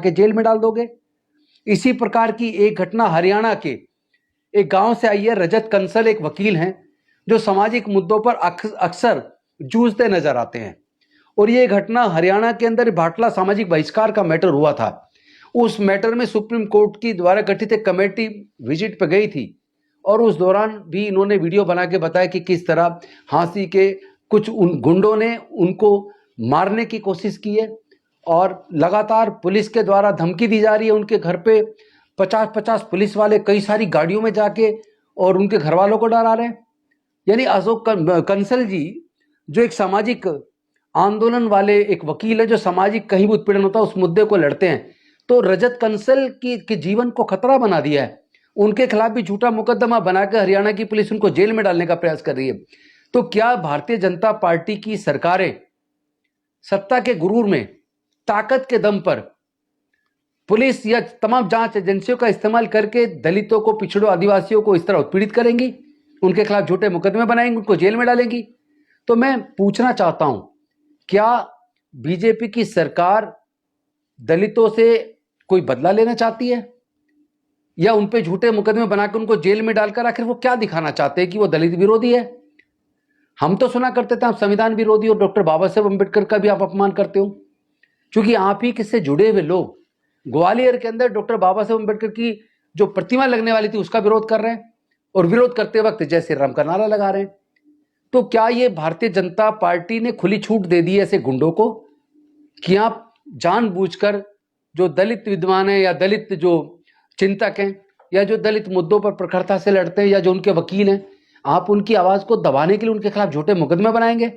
के जेल में डाल दोगे। इसी प्रकार की एक घटना हरियाणा के एक गांव से आई है। रजत कंसल एक वकील हैं जो सामाजिक मुद्दों पर अक्सर जूझते नजर आते हैं, और ये घटना हरियाणा के अंदर भाटला सामाजिक बहिष्कार का मैटर हुआ था। उस मैटर में सुप्रीम कोर्ट की द्वारा गठित एक कमेटी विजिट पर गई थी, और उस दौरान भी इन्होंने वीडियो बना के बताया कि किस तरह हांसी के कुछ उन गुंडों ने उनको मारने की कोशिश की है, और लगातार पुलिस के द्वारा धमकी दी जा रही है। उनके घर पे 50-50 पुलिस वाले कई सारी गाड़ियों में जाके और उनके घर वालों को डरा रहे हैं। यानी अशोक कंसल जी जो एक सामाजिक आंदोलन वाले एक वकील है, जो सामाजिक कहीं भी उत्पीड़न होता है उस मुद्दे को लड़ते हैं, तो रजत कंसल के जीवन को खतरा बना दिया है। उनके खिलाफ भी झूठा मुकदमा बनाकर हरियाणा की पुलिस उनको जेल में डालने का प्रयास कर रही है। तो क्या भारतीय जनता पार्टी की सरकारें सत्ता के गुरूर में ताकत के दम पर पुलिस या तमाम जांच एजेंसियों का इस्तेमाल करके दलितों को, पिछड़ों, आदिवासियों को इस तरह उत्पीड़ित करेंगी, उनके खिलाफ झूठे मुकदमे बनाएंगी, उनको जेल में डालेंगी? तो मैं पूछना चाहता हूं, क्या बीजेपी की सरकार दलितों से कोई बदला लेना चाहती है, या उन पे झूठे मुकदमे बनाकर उनको जेल में डालकर आखिर वो क्या दिखाना चाहते हैं कि वो दलित विरोधी है? हम तो सुना करते थे आप संविधान विरोधी और डॉक्टर बाबा साहेब अम्बेडकर का भी आप अपमान करते हो, क्योंकि आप ही किससे जुड़े हुए लोग ग्वालियर के अंदर डॉक्टर बाबा साहेब अम्बेडकर की जो प्रतिमा लगने वाली थी उसका विरोध कर रहे हैं, और विरोध करते वक्त जय श्री राम का नारा लगा रहे हैं। तो क्या ये भारतीय जनता पार्टी ने खुली छूट दे दी है ऐसे गुंडों को कि आप जानबूझकर जो दलित विद्वान है या दलित जो चिंतक हैं या जो दलित मुद्दों पर प्रखरता से लड़ते हैं या जो उनके वकील हैं, आप उनकी आवाज को दबाने के लिए उनके खिलाफ झूठे मुकदमे बनाएंगे?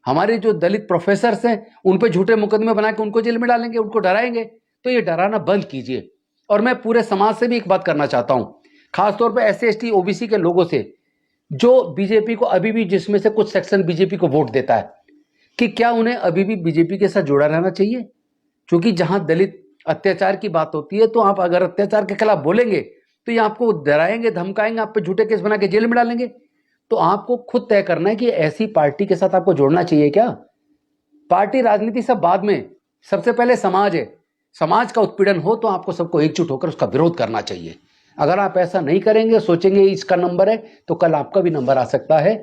हमारे जो दलित प्रोफेसर्स हैं उन पर झूठे मुकदमे बना के उनको जेल में डालेंगे, उनको डराएंगे? तो ये डराना बंद कीजिए। और मैं पूरे समाज से भी एक बात करना चाहता हूं, खासतौर पर SC ST OBC के लोगों से जो बीजेपी को अभी भी, जिसमें से कुछ सेक्शन बीजेपी को वोट देता है, कि क्या उन्हें अभी भी बीजेपी के साथ जुड़ा रहना चाहिए? क्योंकि जहां दलित अत्याचार की बात होती है तो आप अगर अत्याचार के खिलाफ बोलेंगे तो ये आपको डराएंगे, धमकाएंगे, आप पे झूठे केस बना के जेल में डालेंगे। तो आपको खुद तय करना है कि ऐसी पार्टी के साथ आपको जोड़ना चाहिए क्या? पार्टी राजनीति सब बाद में, सबसे पहले समाज है। समाज का उत्पीड़न हो तो आपको सबको एकजुट होकर उसका विरोध करना चाहिए। अगर आप ऐसा नहीं करेंगे, सोचेंगे इसका नंबर है, तो कल आपका भी नंबर आ सकता है।